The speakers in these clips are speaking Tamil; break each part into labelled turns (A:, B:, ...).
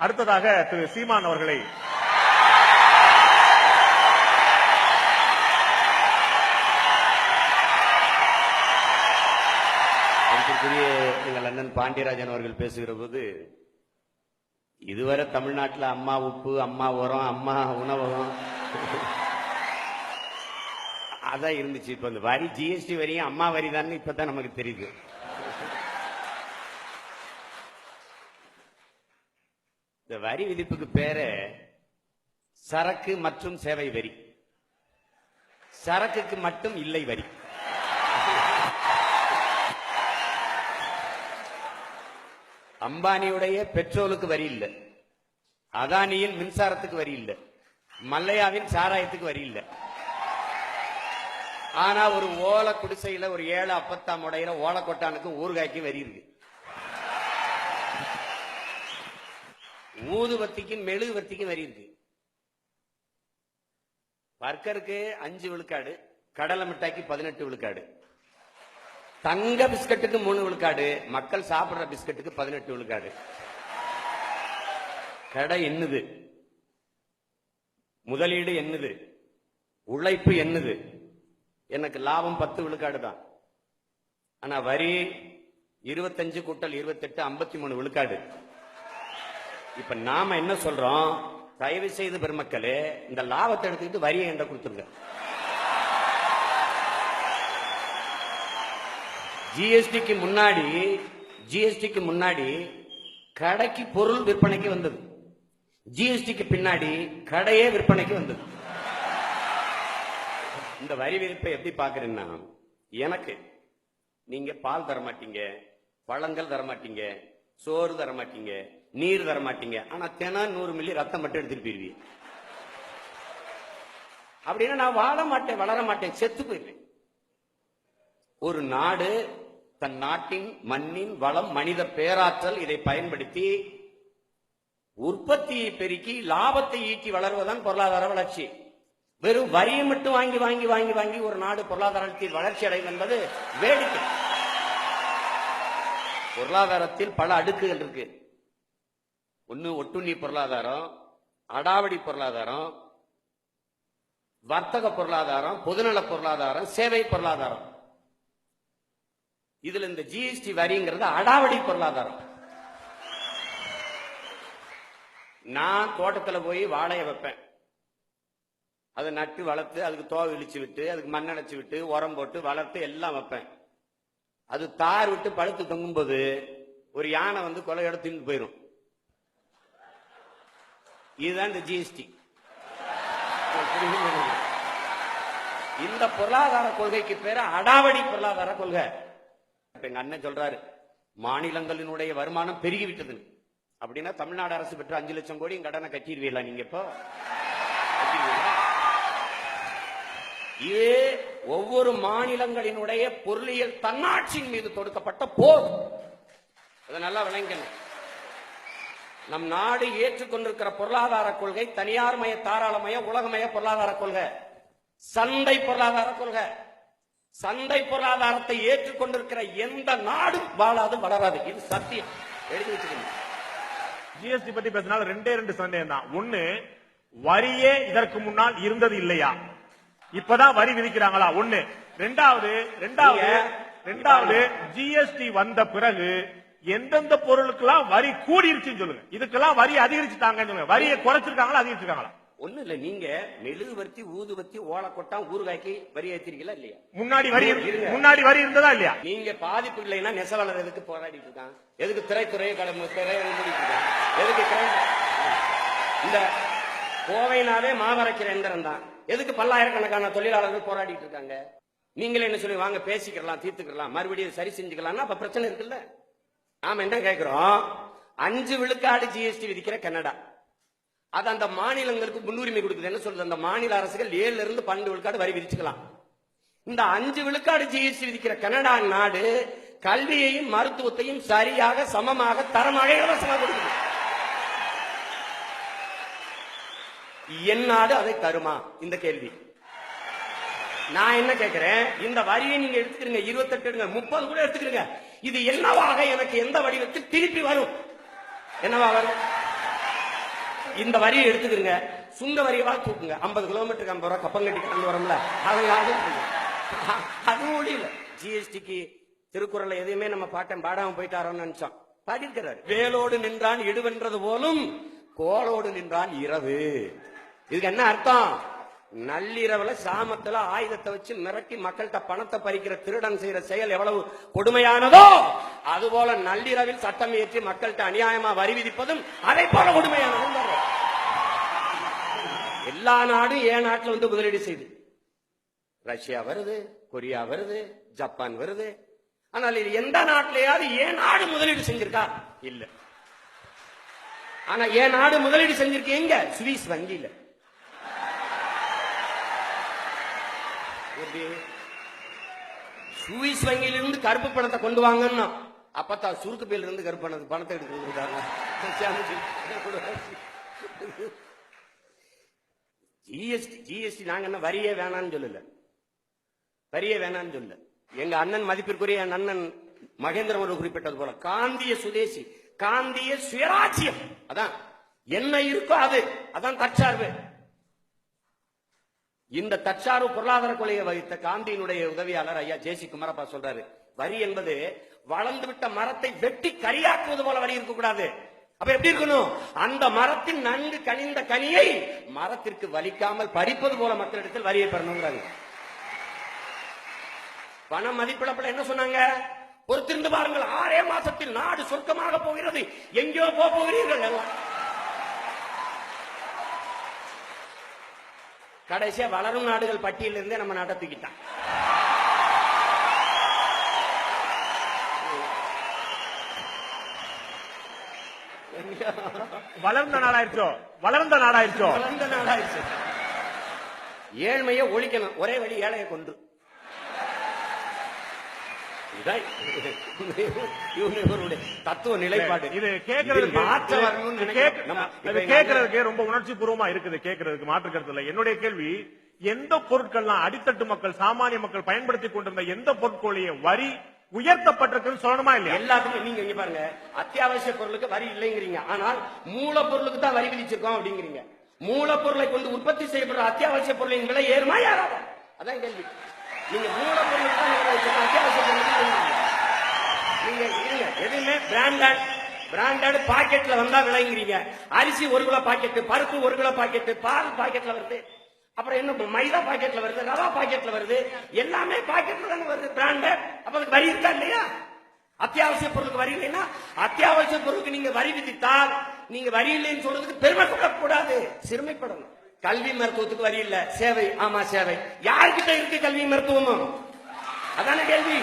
A: அடுத்ததாக திரு சீமான் அவர்களை
B: எங்கள் அண்ணன் பாண்டியராஜன் அவர்கள் பேசுகிற போது, இதுவரை தமிழ்நாட்டில் அம்மா உப்பு, அம்மா உரம், அம்மா உணவகம் அதான் இருந்துச்சு. இப்ப இந்த வரி, ஜிஎஸ்டி வரியும் அம்மா வரி தான் இப்பதான் நமக்கு தெரியுது. இந்த வரி விதிப்புக்கு பேரு சரக்கு மற்றும் சேவை வரி. சரக்குக்கு மட்டும் இல்லை வரி. அம்பானியுடைய பெட்ரோலுக்கு வரி இல்லை, அதானியின் மின்சாரத்துக்கு வரி இல்லை, மல்லையாவின் சாராயத்துக்கு வரி இல்லை. ஆனா ஒரு ஓலை குடிசையில ஒரு 7 அப்பத்தாம் உடையில ஓலை கொட்டானுக்கு ஊறுகாய்க்கு வரி இருக்கு. ஊதுவத்திக்கும் மெழுகுவத்திக்கும் வரி இருக்கு. பர்கருக்கு 5 விழுக்காடு, கடலை மிட்டாய்க்கு 18 விழுக்காடு, தங்க பிஸ்கட்டுக்கு 3 விழுக்காடு, மக்கள் சாப்பிடுற பிஸ்கட்டுக்கு 18 விழுக்காடு. கடை என்னது, முதலீடு என்னது, உழைப்பு என்னது, எனக்கு லாபம் 10 விழுக்காடு தான். ஆனா வரி 25 கூட்டல் 28 53 விழுக்காடு. இப்ப நாம என்ன சொல்றோம், தயவு செய்து பெருமக்களே இந்த லாபத்தை எடுத்துக்கிட்டு வரியை என்ற கொடுத்துருங்க. ஜிஎஸ்டிக்கு முன்னாடி கடைக்கு பொருள் விற்பனைக்கு வந்தது, ஜிஎஸ்டிக்கு பின்னாடி கடையே விற்பனைக்கு வந்தது. இந்த வரி விதிப்பை எப்படி பாக்குறேன்னா, எனக்கு நீங்க பால் தர மாட்டீங்க, பழங்கள் தர மாட்டீங்க, சோறு தர மாட்டீங்க, நீர் தர மாட்டீங்க, ஆனா தினம் 100 மில்லி ரத்தம் மட்டும் எடுத்துட்டு போயிருவீங்க. அப்படின்னா நான் வாழ மாட்டேன், வளர மாட்டேன், செத்து போயிருவேன். ஒரு நாடு தன் நாட்டின் மண்ணின் வளம், மனித பேராற்றல் இதை பயன்படுத்தி உற்பத்தியை பெருக்கி லாபத்தை ஈட்டி வளர்வதுதான் பொருளாதார வளர்ச்சி. வெறும் வரியை மட்டும் வாங்கி வாங்கி வாங்கி வாங்கி ஒரு நாடு பொருளாதாரத்தில் வளர்ச்சி அடையும் என்பது வேடிக்கை. பொருளாதாரத்தில் பல அடுக்குகள் இருக்கு. ஒன்னு ஒட்டுண்ணி பொருளாதாரம், அடாவடி பொருளாதாரம், வர்த்தக பொருளாதாரம், பொதுநல பொருளாதாரம், சேவை பொருளாதாரம். இதுல இந்த ஜிஎஸ்டி வரிங்கிறது அடாவடி பொருளாதாரம். நான் தோட்டத்தில் போய் வாழையை வைப்பேன், அதை நட்டு வளர்த்து அதுக்கு தோவை இழிச்சு விட்டு அதுக்கு மண்ணடைச்சு விட்டு உரம் போட்டு வளர்த்து எல்லாம் வைப்பேன். அது தார் விட்டு பழுத்து தொங்கும்போது ஒரு யானை வந்து கொலை எடுத்து போயிடும். இதுதான் இந்த ஜிஎஸ்டி. இந்த பொருளாதார கொள்கைக்கு பேரு அடாவடி பொருளாதார கொள்கை. எங்க அண்ணன் சொல்றாரு, மாநிலங்களினுடைய வருமானம் பெருகிவிட்டது. அப்படின்னா தமிழ்நாடு அரசு பெற்ற 5 லட்சம் கோடி கடனை கட்டிடுவீங்களா நீங்க? இப்போ இது ஒவ்வொரு மாநிலங்களினுடைய பொருளியல் தன்னாட்சியின் மீது தொடுக்கப்பட்ட போர். அதை நல்லா விளங்கணும். நம் நாடு ஏற்றுக்கொண்டிருக்கிற பொருளாதார கொள்கை தனியார் மய, தாராளமய, உலகமய பொருளாதார கொள்கை, சந்தை பொருளாதார கொள்கை. சந்தை பொருளாதாரத்தை ஏற்றுக்கொண்டிருக்கிற எந்த நாடும் வாழாது, வளராது. இது சத்தியம், எழுதி வச்சுக்கணும்.
A: ஜிஎஸ்டி பத்தி பேசினால 2 சந்தேகம் தான். ஒண்ணு, வரியே இதற்கு முன்னால் இருந்தது இல்லையா, இப்பதான் வரி விதிக்கிறாங்களா? ஒண்ணு. ரெண்டாவது ஜிஎஸ்டி வந்த பிறகு எந்தெந்த பொருளுக்கெல்லாம் வரி கூடிருச்சுன்னு சொல்லுங்க, இதுக்கெல்லாம் வரி அதிகரிச்சுட்டாங்கன்னு சொல்லுங்க. வரியை குறைச்சிருக்காங்களா அதிகரிச்சிருக்காங்களா?
B: ஒண்ணு இல்ல, நீங்க மெழுகுவர்த்தி, ஊதுவத்தி, ஓலக்கொட்டா, ஊறுகாய்க்கு வரி ஏற்றிருக்கீங்களா இல்லையா?
A: முன்னாடி வரி இருந்ததா இல்லையா?
B: நீங்க பாதிப்பு இல்லைன்னா நெசவாளர் எதுக்கு போராடிட்டு இருக்கான்? எதுக்கு திரைத்துறை எதுக்கு இந்த கோவைனாவே மாவரைக்கிற எந்திரம் தான். எதுக்கு பல்லாயிரக்கணக்கான தொழிலாளர்கள் போராடிட்டு இருக்காங்க? நீங்களே என்ன சொல்லி வாங்க பேசிக்கலாம், தீர்த்துக்கலாம், மறுபடியும் சரி செஞ்சுக்கலாம். அப்ப பிரச்சனை இருக்குல்ல. நாம என்ன கேட்கிறோம், 5 விழுக்காடு ஜிஎஸ்டி விதிக்கிற கனடா, அது அந்த மாநிலங்களுக்கு முன்னுரிமை கொடுக்குது. என்ன சொல்றது, அந்த மாநில அரசுகள் 7 இருந்து 12 விழுக்காடு வரி விதிச்சுக்கலாம். இந்த 5 விழுக்காடு ஜிஎஸ்டி விதிக்கிற கனடா நாடு கல்வியையும் மருத்துவத்தையும் சரியாக, சமமாக, தரமாக, இலவசமாக கொடுக்குது. என் நாடு அதை தருமா? இந்த கேள்வி நான் என்ன கேட்கிறேன், இந்த வரியை நீங்க எடுத்துக்கிறீங்க, 28 எடுங்க, 30 கூட எடுத்துக்கிறீங்க, இது என்னவாக எனக்கு எந்த வடிவத்தில் திருப்பி வரும்? என்னவா வரும்? இந்த வரியை எடுத்துக்கிறங்க, சுங்க வரியவா தூக்குங்க. 50 கிலோமீட்டருக்கு 50 ரூபாய் கப்பம் கட்டி கடந்து வரோம்ல, அது முடியல. ஜிஎஸ்டிக்கு திருக்குறள்ல எதையுமே நம்ம பாட்டம் பாடாம போயிட்டாரோன்னு நினைச்சோம். பாடியிருக்கிறார், வேலோடு நின்றான் எடுவென்றது போலும் கோலோடு நின்றான் இரவு. இதுக்கு என்ன அர்த்தம்? நள்ளிரவுல சாமத்துல ஆயுதத்தை வச்சு மிரட்டி மக்கள்கிட்ட பணத்தை பறிக்கிற திருடன் செய்யற செயல் எவ்வளவு கொடுமையானதோ, அதுபோல நள்ளிரவில் சட்டம் ஏற்றி மக்கள்கிட்ட அநியாயமா வரி விதிப்பதும் அதை போல கொடுமையானது. எல்லா நாடும் ஏன் நாட்டுல வந்து முதலீடு செய்து, ரஷ்யா வருது, கொரியா வருது, ஜப்பான் வருது. ஆனால் இது எந்த நாட்டிலேயாவது ஏன் நாடு முதலீடு செஞ்சிருக்கா? இல்ல. ஆனா ஏன் நாடு முதலீடு செஞ்சிருக்கு எங்க? சுவிஸ் வங்கியில. சுவிஸ் வங்கியிலிருந்து கருப்பு பணத்தை கொண்டு வாங்கன்னா அப்பதான் சுருக்கு பையில இருந்து கருப்பு பணத்தை எடுத்து ஜிஎஸ்டி நாங்க என்ன வரியே வேணான்னு சொல்லல, வரியே வேணான்னு சொல்லல. எங்க அண்ணன் மதிப்பிற்குரிய என் அண்ணன் மகேந்திரன் அவர்கள் குறிப்பிட்டது போல காந்திய சுதேசி, காந்திய சுயராட்சியம், அதான் என்ன இருக்கோ அது, அதான் தற்சார்பு. இந்த தற்சார்பு பொருளாதார கொள்கையை வகித்த காந்தியினுடைய உதவியாளர் ஐயா ஜே.சி. குமாரப்பா சொல்றாரு, வரி என்பது வளர்ந்து விட்ட மரத்தை வெட்டி கரியாக்குவது போல வரி இருக்கக்கூடாது. அப்ப எப்படி இருக்கணும்? அந்த மரத்தின் நன்கு கனிந்த கனியை மரத்திற்கு வலிக்காமல் பறிப்பது போல மக்களிடத்தில் வரியை பெறணுங்கிறாங்க. பண மதிப்பிழப்புல என்ன சொன்னாங்க? ஒரு திருந்து பாருங்கள், 6 மாசத்தில் நாடு சொர்க்கமாக போகிறது, எங்கேயோ போகிறீர்கள் எல்லாம். கடைசியா வளரும் நாடுகள் பட்டியலில் இருந்தே நம்ம நாட்டை தூக்கிட்டான்.
A: வளர்ந்த நாடாயிருச்சோ, வளர்ந்த நாடாயிருச்சோ,
B: வளர்ந்த நாடாயிருச்சு. ஏழ்மையை ஒழிக்கணும், ஒரே வழி ஏழையை கொண்டு. தத்துவ நிலைப்பாடு.
A: இது கேட்கறதுக்கு ரொம்ப உணர்ச்சி பூர்வமா இருக்குது, கேட்கறதுக்கு மாற்று கருத்து இல்லை. என்னுடைய கேள்வி, எந்த பொருட்கள்லாம் அடித்தட்டு மக்கள் சாமானிய மக்கள் பயன்படுத்திக் கொண்டிருந்த எந்த பொருட்களையே வரி உயர்த்தப்பட்டிருக்குன்னு சொல்லணுமா இல்லையா?
B: எல்லாத்துக்கும் நீங்க இங்க பாருங்க, அத்தியாவசிய பொருளுக்கு வரி இல்லைங்கிறீங்க, ஆனால் மூலப்பொருளுக்கு தான் வரி விதிச்சிருக்கோம் அப்படிங்கிறீங்க. மூலப்பொருளை கொண்டு உற்பத்தி செய்யப்படுற அத்தியாவசிய பொருளின் விலை ஏறுமா யாராவது? அதான் கேள்வி. நீங்க மூலப்பொருளுக்கு தான் அத்தியாவசிய பொருளுக்கு நீங்க இருங்க, எதுவுமே பிராண்டட் பாக்கெட்ல வந்தா விலைங்கிறீங்க. அரிசி 1 கிலோ பாக்கெட், பருப்பு 1 கிலோ பாக்கெட், பால் பாக்கெட்ல வருது, அப்புறம் என்ன மைதா பாக்கெட்ல வருது, ரவா பாக்கெட்ல வருது, எல்லாமே பாக்கெட்ல தானே வருது பிராண்டட். அப்ப அதுக்கு வரி இருக்கா இல்லையா? அத்தியாவசிய பொருளுக்கு வரி இல்லைன்னா, அத்தியாவசிய பொருளுக்கு நீங்க வரி விதித்தால் நீங்க வரி இல்லைன்னு சொல்றதுக்கு பெருமைப்படக்கூடாது, சிறுமைப்படணும். கல்வி மருத்துவத்துக்கு வரி இல்ல, சேவை, ஆமா சேவை. யாருக்கிட்ட இருக்கு கல்வி மருத்துவமும்? அதான கேள்வி.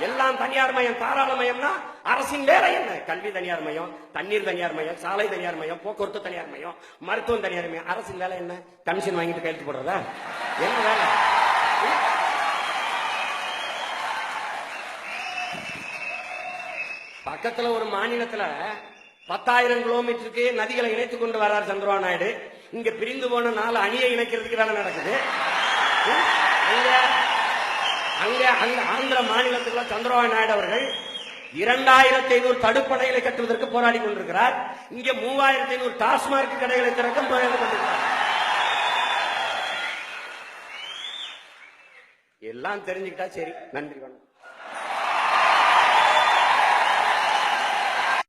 B: எல்லாம் தனியார் மயம், தாராள மயம்னா அரசின் வேலை என்ன? கல்வி தனியார் மயம், தண்ணீர் தனியார் மயம், சாலை தனியார் மயம், போக்குவரத்து தனியார் மயம், மருத்துவம் தனியார் மயம். அரசின் வேலை என்ன? கமிஷன் வாங்கிட்டு கையெழுத்து போடுறதா? என்ன வேலை? பக்கத்துல ஒரு மாநிலத்துல 10,000 கிலோமீட்டருக்கு நதிகளை இணைத்துக் கொண்டு வர்றார் சந்திரபாபு நாயுடு. இங்க பிரிந்து போன 4 அணியை இணைக்கிறதுக்கு வேலை நடக்குது. அங்க ஆந்திர மாநிலத்துக்குள்ள சந்திரபாபு நாயுடு அவர்கள் 2500 தடுப்படைகளை கட்டுவதற்கு போராடி கொண்டிருக்கிறார். இங்க 3500 டாஸ்மாக் கடைகளை திறக்க போராடி கொண்டிருக்கிறார். எல்லாம் தெரிஞ்சுக்கிட்டா சரி. நன்றி.